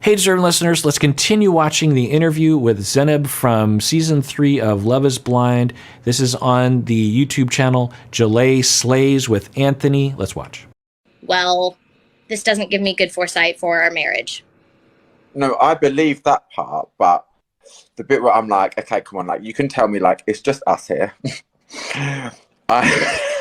Hey, deserving listeners, let's continue watching the interview with Zenab from season 3 of Love is Blind. This is on the YouTube channel Jalay Slays with Anthony. Let's watch. Well, this doesn't give me good foresight for our marriage. No, I believe that part, but the bit where I'm like, okay, come on, like you can tell me like it's just us here. I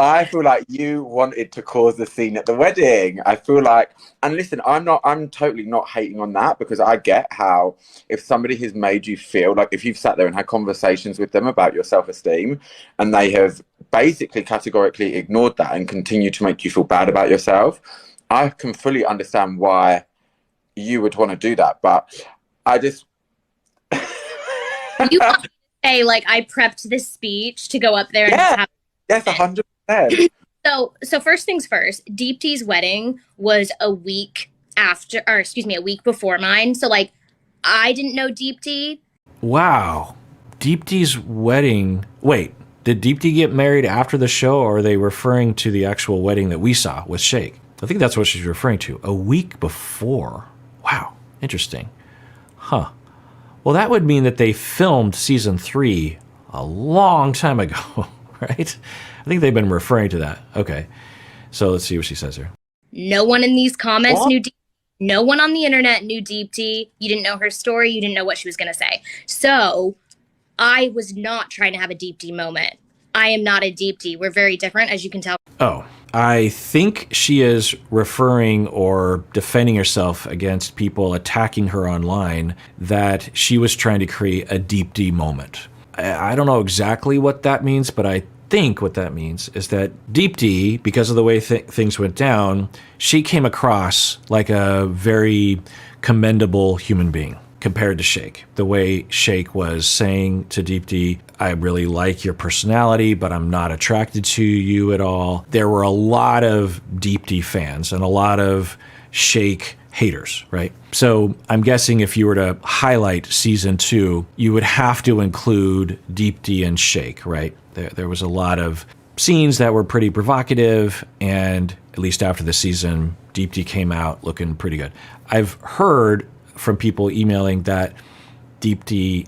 I feel like you wanted to cause the scene at the wedding. I feel like, and listen, I'm totally not hating on that because I get how if somebody has made you feel like if you've sat there and had conversations with them about your self-esteem and they have basically categorically ignored that and continue to make you feel bad about yourself, I can fully understand why you would want to do that. But I just. You want me to say, like, I prepped this speech to go up there and Yeah, have. yes, 100%. So first things first, Deepti's wedding was a week after, or excuse me, a week before mine. So like, I didn't know Deepti. Wow. Deepti's wedding. Wait, did Deepti get married after the show, or are they referring to the actual wedding that we saw with Shake? I think that's what she's referring to. A week before. Wow. Interesting. Huh. Well, that would mean that they filmed season 3 a long time ago, right? I think they've been referring to that. Okay. So let's see what she says here. No one in these comments What? knew Deepti. No one on the internet knew Deepti. You didn't know her story. You didn't know what she was going to say. So I was not trying to have a Deepti moment. I am not a Deepti. We're very different, as you can tell. Oh, I think she is referring or defending herself against people attacking her online, that she was trying to create a Deepti moment. I don't know exactly what that means, but I think what that means is that Deepti, because of the way things went down, she came across like a very commendable human being compared to Shake. The way Shake was saying to Deepti, I really like your personality, but I'm not attracted to you at all. There were a lot of Deepti fans and a lot of Shake haters, right? So I'm guessing if you were to highlight season 2, you would have to include Deepti and Shake, right? There was a lot of scenes that were pretty provocative, and at least after the season, Deepti came out looking pretty good. I've heard from people emailing that Deepti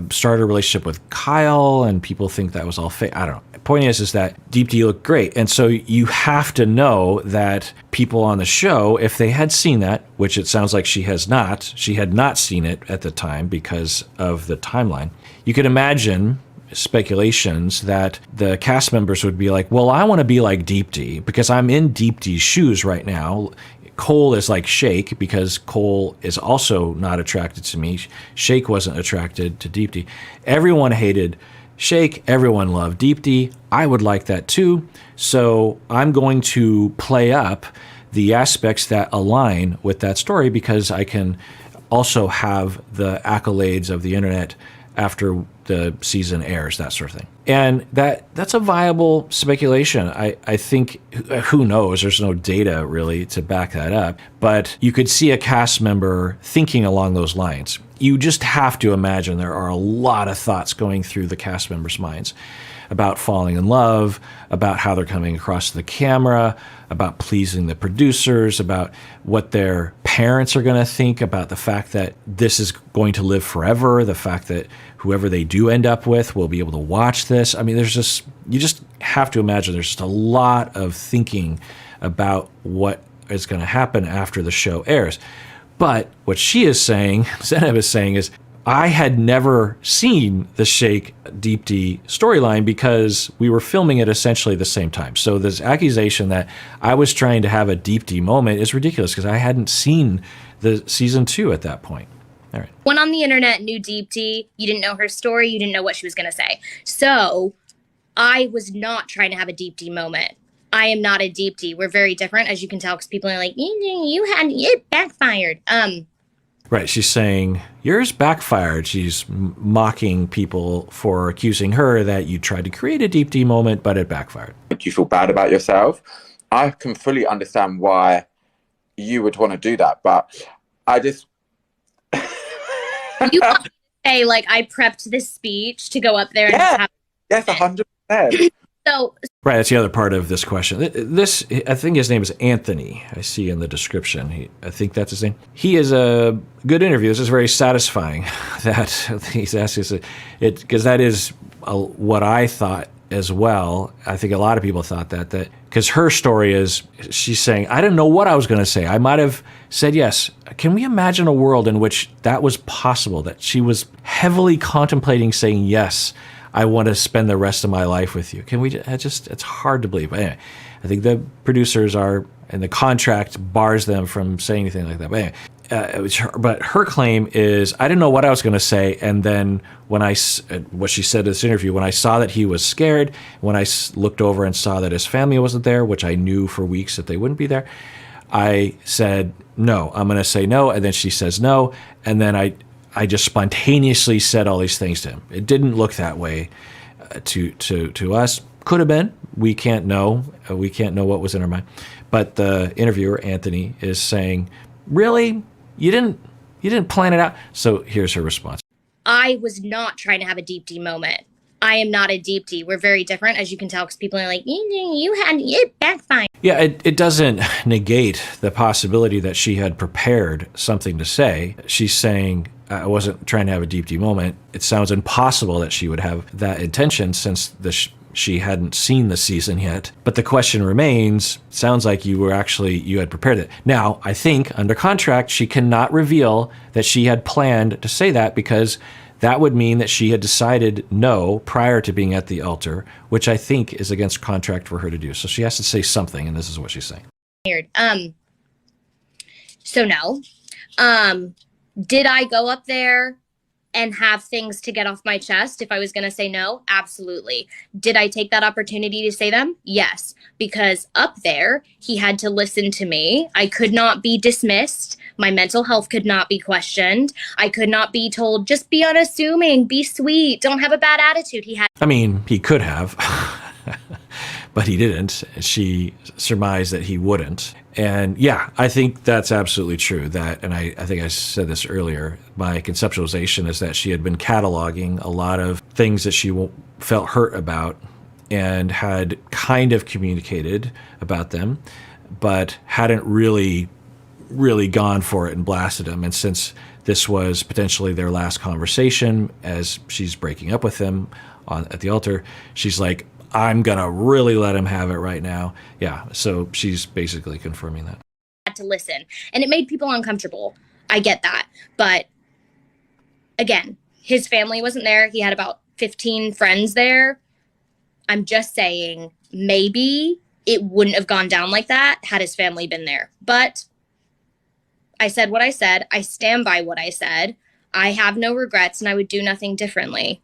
started a relationship with Kyle, and people think that was all fake. I don't know. The point is that Deepti looked great. And so you have to know that people on the show, if they had seen that, which it sounds like she had not seen it at the time because of the timeline, you could imagine speculations that the cast members would be like, well, I want to be like Deepti because I'm in Deepti's shoes right now. Cole is like Shake because Cole is also not attracted to me. Shake wasn't attracted to Deepti. Everyone hated Shake. Everyone loved Deepti. I would like that too. So I'm going to play up the aspects that align with that story because I can also have the accolades of the internet after the season airs, that sort of thing. And that's a viable speculation. I think, who knows, there's no data really to back that up, but you could see a cast member thinking along those lines. You just have to imagine there are a lot of thoughts going through the cast members' minds about falling in love, about how they're coming across the camera, about pleasing the producers, about what their parents are going to think, about the fact that this is going to live forever, the fact that whoever they do end up with will be able to watch this. I mean, you just have to imagine there's just a lot of thinking about what is going to happen after the show airs. But what she is saying, Zenab is saying, is I had never seen the Shake Deepti storyline because we were filming it essentially the same time. So this accusation that I was trying to have a Deepti moment is ridiculous because I hadn't seen the season 2 at that point. All right. One on the internet knew Deepti. You didn't know her story. You didn't know what she was going to say. So I was not trying to have a Deepti moment. I am not a Deepti. We're very different, as you can tell, because people are like, it backfired. Right, she's saying, yours backfired. She's mocking people for accusing her that you tried to create a Deepti moment, but it backfired. Make you feel bad about yourself. I can fully understand why you would want to do that, but I just. You want me to say, like, I prepped this speech to go up there and Yeah. have. Yes, 100%. So Right, that's the other part of this question. This, I think his name is Anthony. I see in the description. I think that's his name. He is a good interview. This is very satisfying that he's asking us it, because that is what I thought as well. I think a lot of people thought that because her story is, she's saying, I didn't know what I was going to say. I might have said yes. Can we imagine a world in which that was possible, that she was heavily contemplating saying yes, I want to spend the rest of my life with you? Can we it's hard to believe. But anyway, I think the producers are, and the contract bars them from saying anything like that. But anyway, but her claim is, I didn't know what I was going to say. And then when what she said in this interview, when I saw that he was scared, when I looked over and saw that his family wasn't there, which I knew for weeks that they wouldn't be there, I said, no, I'm going to say no. And then she says no. And then I just spontaneously said all these things to him. It didn't look that way to us. Could have been. We can't know. We can't know what was in her mind. But the interviewer, Anthony, is saying, really? You didn't plan it out? So here's her response. I was not trying to have a deep D moment. I am not a deep D. We're very different, as you can tell, because people are like, you had it backfired. Yeah, it doesn't negate the possibility that she had prepared something to say. She's saying, I wasn't trying to have a deep D moment. It sounds impossible that she would have that intention since she hadn't seen the season yet. But the question remains, sounds like you had prepared it. Now, I think under contract, she cannot reveal that she had planned to say that, because that would mean that she had decided no prior to being at the altar, which I think is against contract for her to do. So she has to say something, and this is what she's saying. So no. Did I go up there and have things to get off my chest if I was going to say no? Absolutely. Did I take that opportunity to say them? Yes, because up there, he had to listen to me. I could not be dismissed. My mental health could not be questioned. I could not be told, just be unassuming, be sweet, don't have a bad attitude. He could have, but he didn't. She surmised that he wouldn't. And yeah, I think that's absolutely true. And I think I said this earlier, my conceptualization is that she had been cataloging a lot of things that she felt hurt about and had kind of communicated about them, but hadn't really gone for it and blasted them. And since this was potentially their last conversation as she's breaking up with him at the altar, she's like, I'm going to really let him have it right now. Yeah, so she's basically confirming that. Had to listen, and it made people uncomfortable. I get that. But again, his family wasn't there. He had about 15 friends there. I'm just saying, maybe it wouldn't have gone down like that had his family been there. But I said what I said. I stand by what I said. I have no regrets, and I would do nothing differently.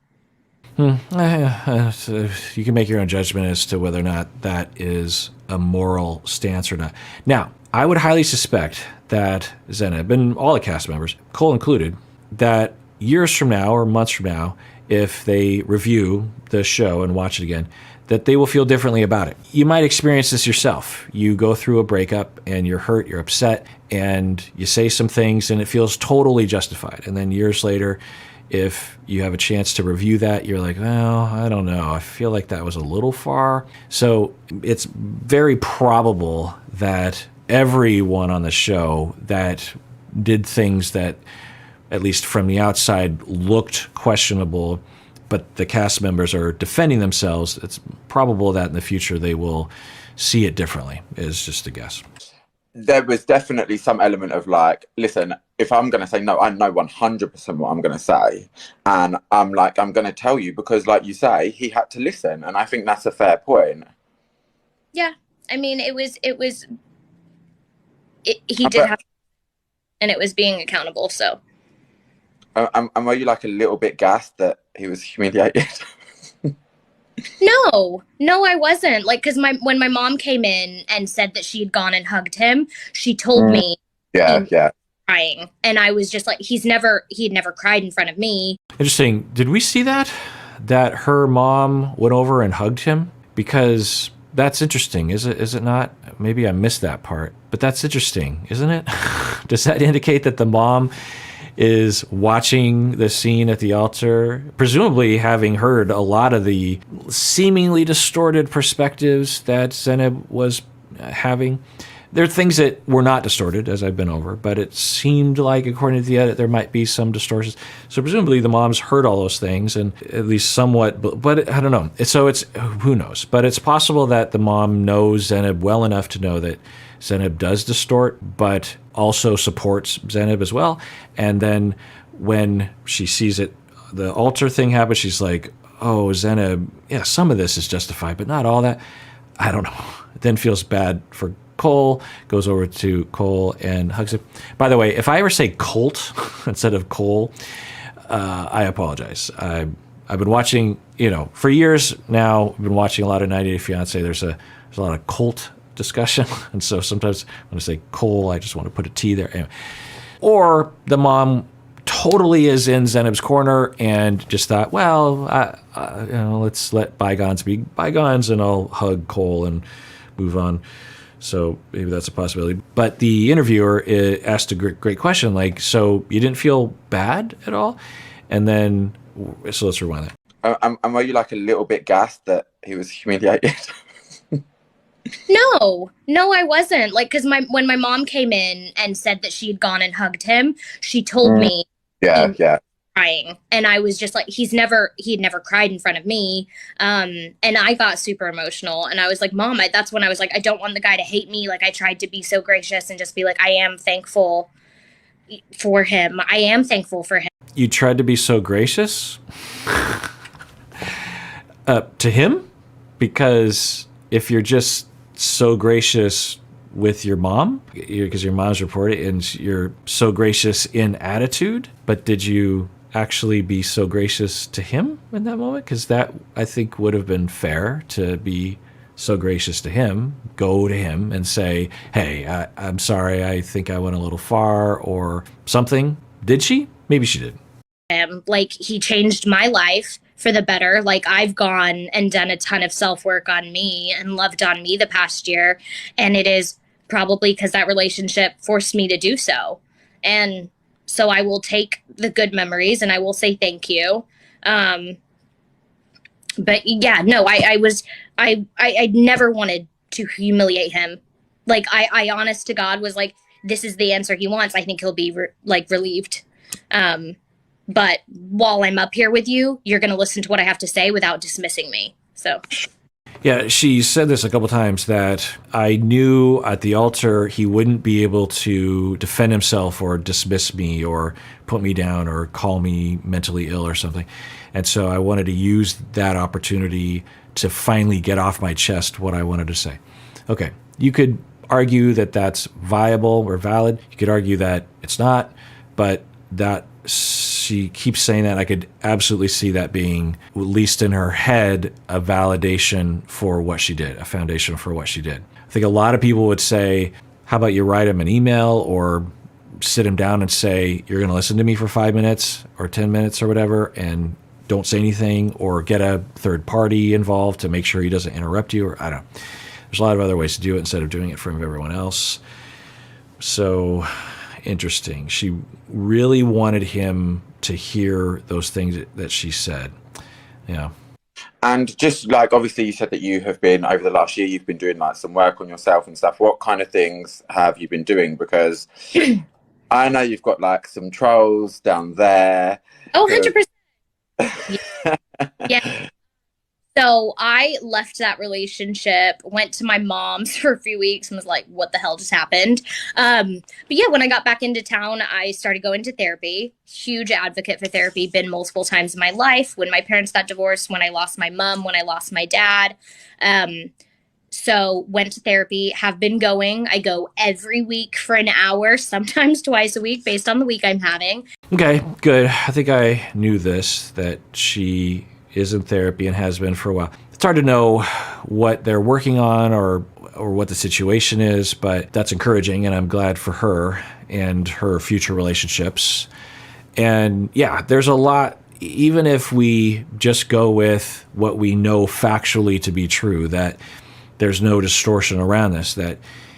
So you can make your own judgment as to whether or not that is a moral stance or not. Now, I would highly suspect that Zenab and all the cast members, Cole included, that years from now or months from now, if they review the show and watch it again, that they will feel differently about it. You might experience this yourself. You go through a breakup and you're hurt, you're upset, and you say some things and it feels totally justified. And then years later, if you have a chance to review that, you're like, well, I don't know. I feel like that was a little far. So it's very probable that everyone on the show that did things that, at least from the outside, looked questionable, but the cast members are defending themselves, it's probable that in the future they will see it differently, is just a guess. There was definitely some element of like, listen, if I'm going to say no, I know 100% what I'm going to say. And I'm going to tell you because, like you say, he had to listen. And I think that's a fair point. Yeah. I mean, he did have, and it was being accountable. So. And were you like a little bit gassed that he was humiliated? No, I wasn't. Like, because when my mom came in and said that she had gone and hugged him, she told me. Yeah. Crying, and I was just like, he'd never cried in front of me. Interesting. Did we see that her mom went over and hugged him? Because that's interesting. Is it not? Maybe I missed that part, but that's interesting, isn't it? Does that indicate that the mom is watching the scene at the altar, presumably having heard a lot of the seemingly distorted perspectives that Zenab was having. There are things that were not distorted, as I've been over, but it seemed like, according to the edit, there might be some distortions. So presumably the mom's heard all those things, and at least somewhat, but I don't know. So it's, who knows? But it's possible that the mom knows Zenab well enough to know that Zenab does distort, but also supports Zenab as well. And then when she sees it, the altar thing happens, she's like, oh, Zenab, yeah, some of this is justified, but not all that. I don't know. Then feels bad for Cole, goes over to Cole and hugs him. By the way, if I ever say Colt instead of Cole, I apologize. I've been watching, for years now, I've been watching a lot of 90 Day Fiancé. There's a lot of Colt discussion. And so sometimes when I say Cole, I just want to put a T there. Anyway. Or the mom totally is in Zenab's corner and just thought, well, let's let bygones be bygones, and I'll hug Cole and move on. So maybe that's a possibility. But the interviewer asked a great question, like, so you didn't feel bad at all? And then, so let's rewind that. Were you like a little bit gassed that he was humiliated? No, I wasn't. Like, because when my mom came in and said that she had gone and hugged him, she told me. Yeah. Crying, and I was just like, he had never cried in front of me, and I got super emotional, and I was like, Mom, that's when I was like, I don't want the guy to hate me. Like, I tried to be so gracious and just be like, I am thankful for him. I am thankful for him. You tried to be so gracious to him, because if you're just so gracious with your mom, because your mom's reported, and you're so gracious in attitude, but did you actually be so gracious to him in that moment? Because that, I think, would have been fair, to be so gracious to him, go to him and say, hey, I'm sorry, I think I went a little far, or something. Did she? Maybe she did. Like, he changed my life for the better. Like, I've gone and done a ton of self-work on me and loved on me the past year, and it is probably because that relationship forced me to do so. And so I will take the good memories and I will say thank you. But yeah, no, I never wanted to humiliate him. Like, I honest to God was like, this is the answer he wants. I think he'll be relieved. But while I'm up here with you, you're going to listen to what I have to say without dismissing me. So. Yeah, she said this a couple times, that I knew at the altar he wouldn't be able to defend himself or dismiss me or put me down or call me mentally ill or something. And so I wanted to use that opportunity to finally get off my chest what I wanted to say. Okay, you could argue that that's viable or valid. You could argue that it's not, but that she keeps saying that, I could absolutely see that being, at least in her head, a validation for what she did, a foundation for what she did. I think a lot of people would say, how about you write him an email or sit him down and say, you're going to listen to me for 5 minutes or 10 minutes or whatever, and don't say anything, or get a third party involved to make sure he doesn't interrupt you, or I don't know. There's a lot of other ways to do it instead of doing it in front of everyone else. So interesting. She really wanted him to hear those things that she said. Yeah. And just like, obviously you said that you have been, over the last year, you've been doing like some work on yourself and stuff. What kind of things have you been doing? Because I know you've got like some trolls down there. Oh, 100%. Yeah. So I left that relationship, went to my mom's for a few weeks and was like, what the hell just happened? But yeah, when I got back into town, I started going to therapy. Huge advocate for therapy, been multiple times in my life. When my parents got divorced, when I lost my mom, when I lost my dad. So went to therapy, have been going. I go every week for an hour, sometimes twice a week, based on the week I'm having. Okay, good. I think I knew this, that she is in therapy and has been for a while. It's hard to know what they're working on or what the situation is, but that's encouraging, and I'm glad for her and her future relationships. And yeah, there's a lot, even if we just go with what we know factually to be true, that there's no distortion around this, that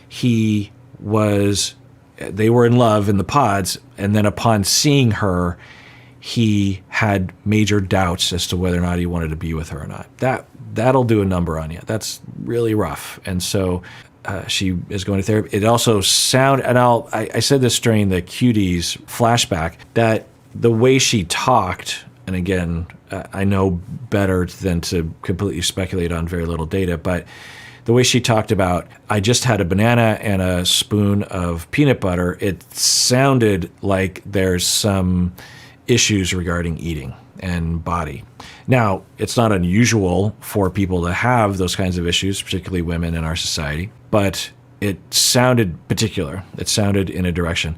he was they were in love in the pods, and then upon seeing her, he had major doubts as to whether or not he wanted to be with her or not. That'll do a number on you. That's really rough. And so she is going to therapy. It also and I said this during the Cuties flashback, that the way she talked, and again, I know better than to completely speculate on very little data, but the way she talked about, I just had a banana and a spoon of peanut butter, it sounded like there's some issues regarding eating and body. Now, it's not unusual for people to have those kinds of issues, particularly women in our society, but it sounded particular. It sounded in a direction.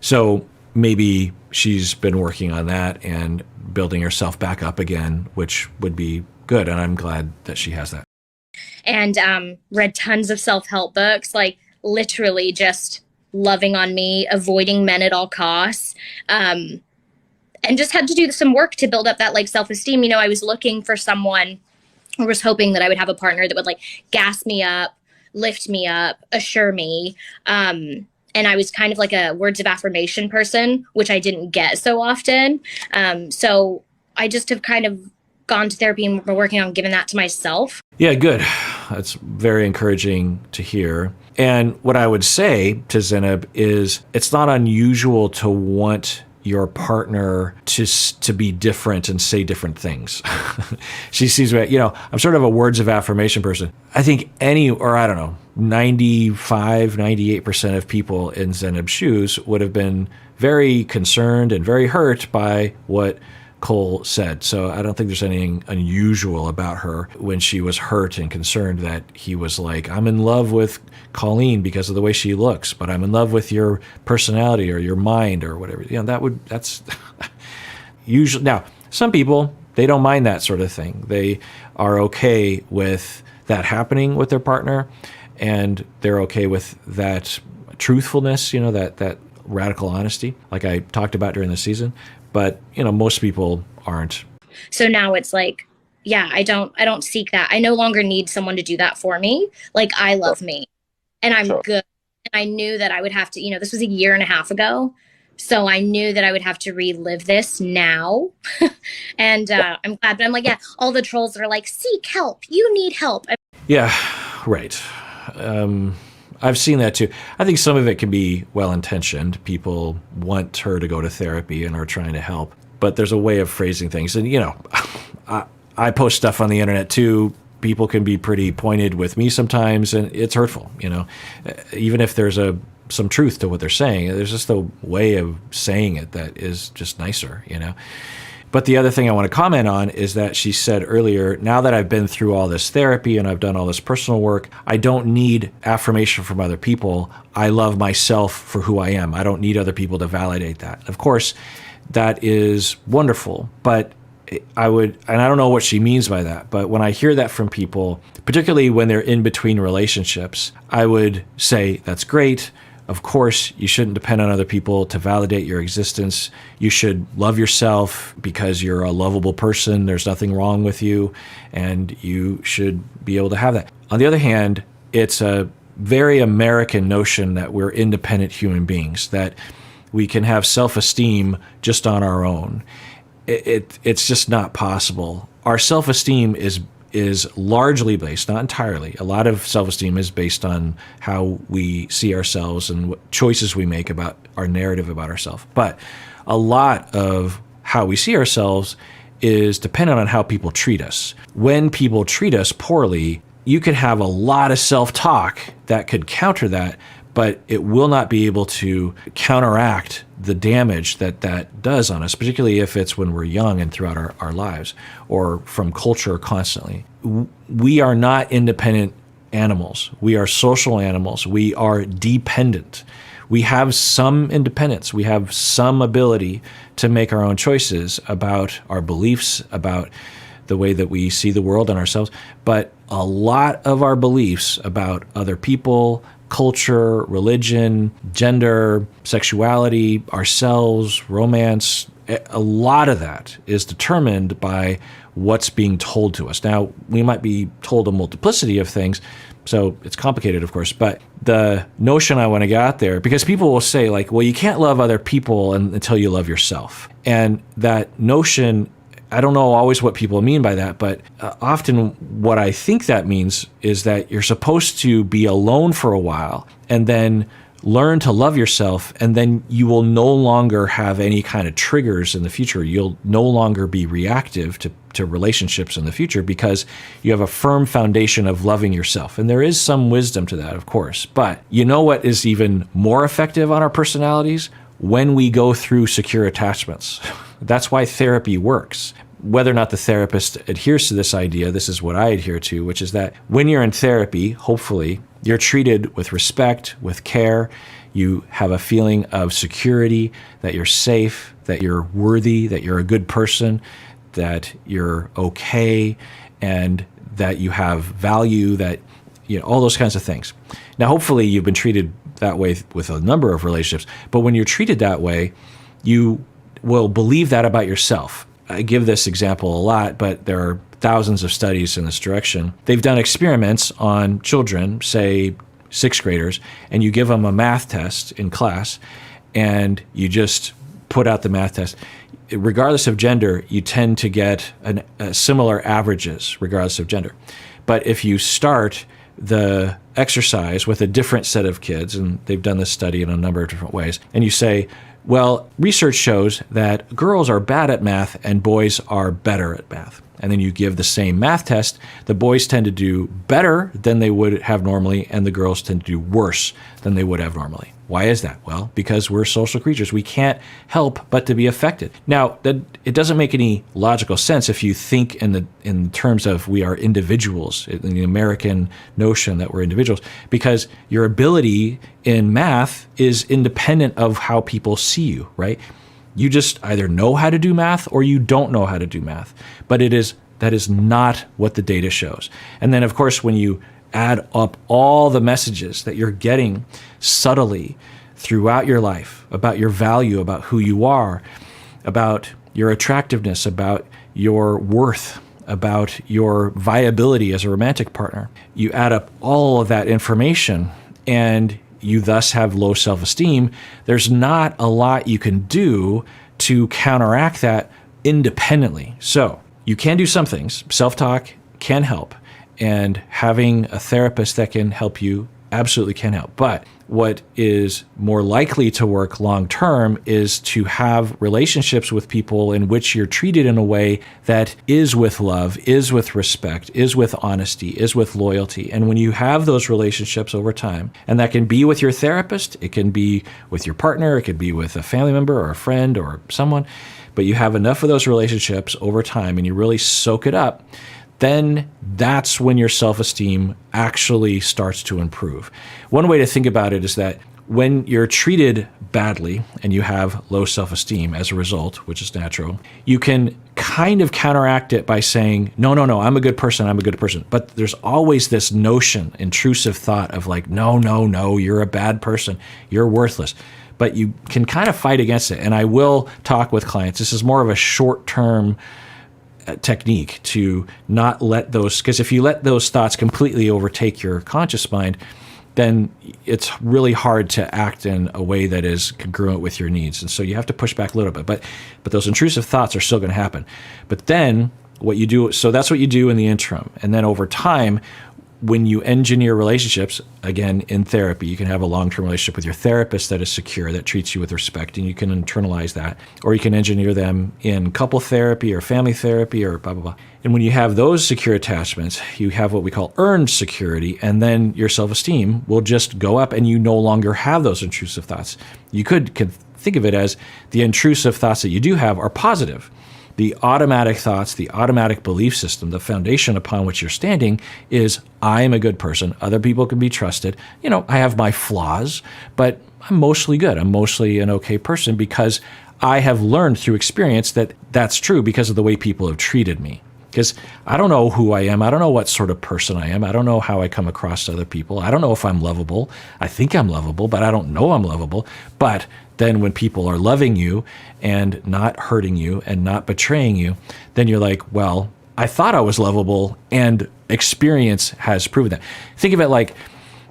So maybe she's been working on that and building herself back up again, which would be good. And I'm glad that she has that. And read tons of self-help books, like literally just loving on me, avoiding men at all costs, and just had to do some work to build up that like self-esteem. You know, I was looking for someone, or was hoping that I would have a partner that would like gas me up, lift me up, assure me. And I was kind of like a words of affirmation person, which I didn't get so often. So I just have kind of gone to therapy and we're working on giving that to myself. Yeah, good. That's very encouraging to hear. And what I would say to Zenab is it's not unusual to want your partner to be different and say different things. She sees me, I'm sort of a words of affirmation person. I think 95, 98% of people in Zenab's shoes would have been very concerned and very hurt by what Cole said. So I don't think there's anything unusual about her when she was hurt and concerned that he was like, I'm in love with Colleen because of the way she looks, but I'm in love with your personality or your mind or whatever. That's usually. Now, some people, they don't mind that sort of thing. They are okay with that happening with their partner, and they're okay with that truthfulness, that radical honesty, like I talked about during the season. But, most people aren't. So now it's like, yeah, I don't seek that. I no longer need someone to do that for me. Like, I love me and I'm good. And I knew that I would have to, this was a year and a half ago. So I knew that I would have to relive this now. And I'm glad, but I'm like, yeah, all the trolls are like, seek help. You need help. Yeah, right. I've seen that too. I think some of it can be well-intentioned. People want her to go to therapy and are trying to help. But there's a way of phrasing things. And, I post stuff on the internet too. People can be pretty pointed with me sometimes, and it's hurtful, Even if there's some truth to what they're saying, there's just a way of saying it that is just nicer, But the other thing I want to comment on is that she said earlier, now that I've been through all this therapy and I've done all this personal work, I don't need affirmation from other people. I love myself for who I am. I don't need other people to validate that. Of course, that is wonderful, but and I don't know what she means by that, but when I hear that from people, particularly when they're in between relationships, I would say, that's great. Of course, you shouldn't depend on other people to validate your existence. You should love yourself because you're a lovable person. There's nothing wrong with you, and you should be able to have that. On the other hand, it's a very American notion that we're independent human beings, that we can have self-esteem just on our own. It's just not possible. Our self-esteem is largely based, not entirely. A lot of self-esteem is based on how we see ourselves and what choices we make about our narrative about ourselves. But a lot of how we see ourselves is dependent on how people treat us. When people treat us poorly, you can have a lot of self-talk that could counter that, but it will not be able to counteract the damage that does on us, particularly if it's when we're young and throughout our lives, or from culture constantly. We are not independent animals. We are social animals. We are dependent. We have some independence. We have some ability to make our own choices about our beliefs, about the way that we see the world and ourselves. But a lot of our beliefs about other people, culture, religion, gender, sexuality, ourselves, romance, a lot of that is determined by what's being told to us. Now, we might be told a multiplicity of things, So it's complicated, of course. But the notion I want to get out there, because people will say like, well, you can't love other people until you love yourself. And that notion, I don't know always what people mean by that, but often what I think that means is that you're supposed to be alone for a while and then learn to love yourself, and then you will no longer have any kind of triggers in the future. You'll no longer be reactive to relationships in the future because you have a firm foundation of loving yourself. And there is some wisdom to that, of course. But you know what is even more effective on our personalities? When we go through secure attachments. That's why therapy works. Whether or not the therapist adheres to this idea, this is what I adhere to, which is that when you're in therapy, hopefully, you're treated with respect, with care. You have a feeling of security, that you're safe, that you're worthy, that you're a good person, that you're okay, and that you have value, that, you know, all those kinds of things. Now, hopefully, you've been treated that way with a number of relationships, but when you're treated that way, you will believe that about yourself. I give this example a lot, but there are thousands of studies in this direction. They've done experiments on children, say 6th graders, and you give them a math test in class, and you just put out the math test. Regardless of gender, you tend to get similar averages, regardless of gender. But if you start the exercise with a different set of kids, and they've done this study in a number of different ways, and you say, well, research shows that girls are bad at math and boys are better at math. And then you give the same math test, the boys tend to do better than they would have normally, and the girls tend to do worse than they would have normally. Why is that? Well, because we're social creatures. We can't help but to be affected. Now, it doesn't make any logical sense if you think in terms of we are individuals, in the American notion that we're individuals, because your ability in math is independent of how people see you, right? You just either know how to do math or you don't know how to do math. But that is not what the data shows. And then, of course, when you add up all the messages that you're getting subtly throughout your life about your value, about who you are, about your attractiveness, about your worth, about your viability as a romantic partner, you add up all of that information and you thus have low self-esteem. There's not a lot you can do to counteract that independently. So you can do some things. Self-talk can help. And having a therapist that can help you absolutely can help. But what is more likely to work long term is to have relationships with people in which you're treated in a way that is with love, is with respect, is with honesty, is with loyalty. And when you have those relationships over time, and that can be with your therapist, it can be with your partner, it could be with a family member or a friend or someone, but you have enough of those relationships over time and you really soak it up, then that's when your self-esteem actually starts to improve. One way to think about it is that when you're treated badly and you have low self-esteem as a result, which is natural, you can kind of counteract it by saying, no, I'm a good person, I'm a good person. But there's always this notion, intrusive thought of like, no, you're a bad person, you're worthless. But you can kind of fight against it. And I will talk with clients. This is more of a short-term technique to not let those, because if you let those thoughts completely overtake your conscious mind, then it's really hard to act in a way that is congruent with your needs. And so you have to push back a little bit, but those intrusive thoughts are still going to happen. But then what you do, so that's what you do in the interim. And then over time, when you engineer relationships, again, in therapy, you can have a long-term relationship with your therapist that is secure, that treats you with respect, and you can internalize that. Or you can engineer them in couple therapy or family therapy or blah, blah, blah. And when you have those secure attachments, you have what we call earned security, and then your self-esteem will just go up and you no longer have those intrusive thoughts. You could think of it as the intrusive thoughts that you do have are positive. The automatic thoughts, the automatic belief system, the foundation upon which you're standing is, I am a good person. Other people can be trusted. You know, I have my flaws, but I'm mostly good. I'm mostly an okay person because I have learned through experience that that's true because of the way people have treated me. Because I don't know who I am. I don't know what sort of person I am. I don't know how I come across to other people. I don't know if I'm lovable. I think I'm lovable, but I don't know I'm lovable. But then when people are loving you and not hurting you and not betraying you, then you're like, well, I thought I was lovable, and experience has proven that. Think of it like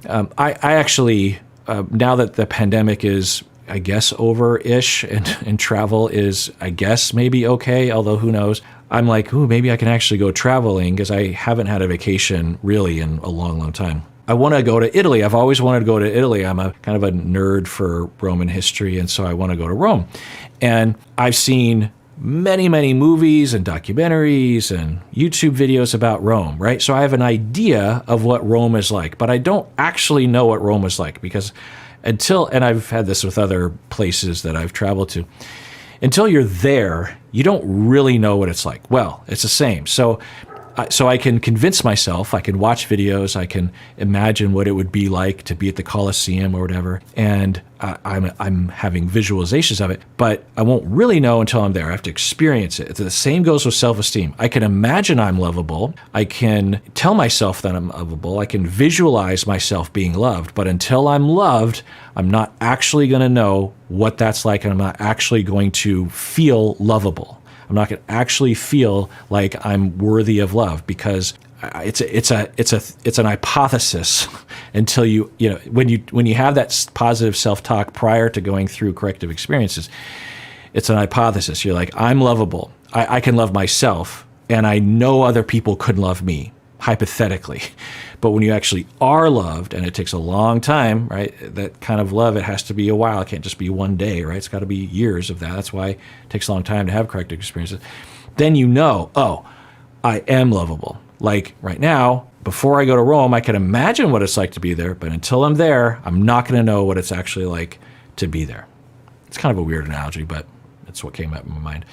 I actually, now that the pandemic is, I guess, over-ish, and travel is, I guess, maybe okay, although who knows. I'm like, ooh, maybe I can actually go traveling because I haven't had a vacation really in a long, long time. I want to go to Italy. I've always wanted to go to Italy. I'm a kind of a nerd for Roman history, and so I want to go to Rome. And I've seen many, many movies and documentaries and YouTube videos about Rome, right? So I have an idea of what Rome is like, but I don't actually know what Rome is like because and I've had this with other places that I've traveled to, until you're there, you don't really know what it's like. Well, it's the same. So I can convince myself, I can watch videos, I can imagine what it would be like to be at the Colosseum or whatever, and I'm having visualizations of it, but I won't really know until I'm there. I have to experience it. The same goes with self-esteem. I can imagine I'm lovable, I can tell myself that I'm lovable, I can visualize myself being loved, but until I'm loved, I'm not actually going to know what that's like, and I'm not actually going to feel lovable. I'm not going to actually feel like I'm worthy of love because it's an hypothesis until when you have that positive self-talk prior to going through corrective experiences, it's an hypothesis. You're like, I'm lovable. I can love myself, and I know other people could love me, hypothetically. But when you actually are loved, and it takes a long time, right? That kind of love, it has to be a while. It can't just be one day, right? It's got to be years of that. That's why it takes a long time to have corrective experiences. Then oh, I am lovable. Like right now, before I go to Rome, I can imagine what it's like to be there, but until I'm there, I'm not going to know what it's actually like to be there. It's kind of a weird analogy, but it's what came up in my mind.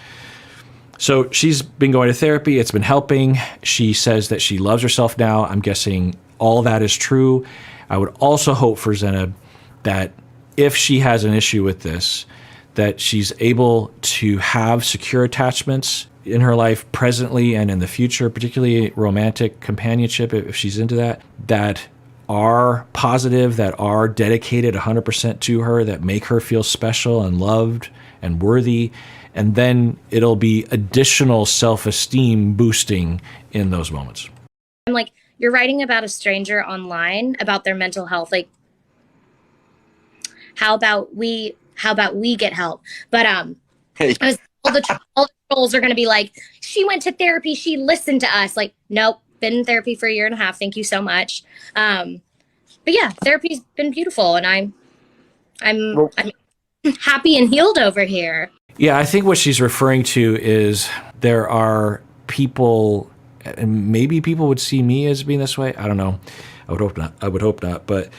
So she's been going to therapy. It's been helping. She says that she loves herself now. I'm guessing all that is true. I would also hope for Zenab that if she has an issue with this, that she's able to have secure attachments in her life presently and in the future, particularly romantic companionship, if she's into that are positive, that are dedicated 100% to her, that make her feel special and loved and worthy. And then it'll be additional self-esteem boosting in those moments. I'm like, you're writing about a stranger online about their mental health. Like, how about we get help? But Hey. all the trolls are going to be like, she went to therapy, she listened to us. Like, nope, been in therapy for 1.5 years. Thank you so much. But yeah, therapy's been beautiful, and I'm happy and healed over here. Yeah, I think what she's referring to is there are people, and maybe people would see me as being this way. I don't know. I would hope not. But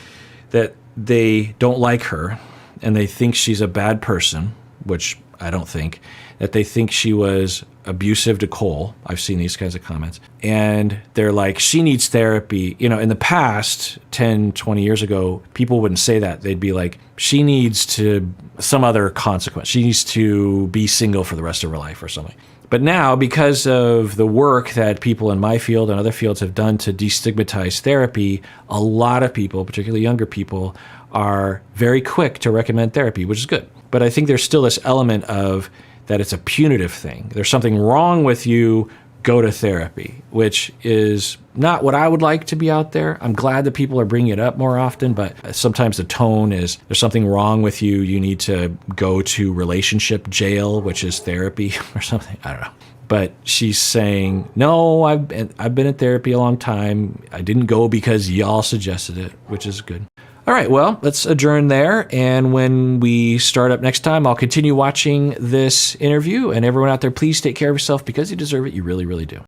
that they don't like her, and they think she's a bad person, which I don't think. That they think she was abusive to Cole. I've seen these kinds of comments. And they're like, she needs therapy. In the past, 10, 20 years ago, people wouldn't say that. They'd be like, she needs to, some other consequence. She needs to be single for the rest of her life or something. But now, because of the work that people in my field and other fields have done to destigmatize therapy, a lot of people, particularly younger people, are very quick to recommend therapy, which is good. But I think there's still this element of that it's a punitive thing. There's something wrong with you, go to therapy, which is not what I would like to be out there. I'm glad that people are bringing it up more often, but sometimes the tone is there's something wrong with you. You need to go to relationship jail, which is therapy or something. I don't know. But she's saying, no, I've been in therapy a long time. I didn't go because y'all suggested it, which is good. All right, well, let's adjourn there. And when we start up next time, I'll continue watching this interview. And everyone out there, please take care of yourself because you deserve it. You really, really do.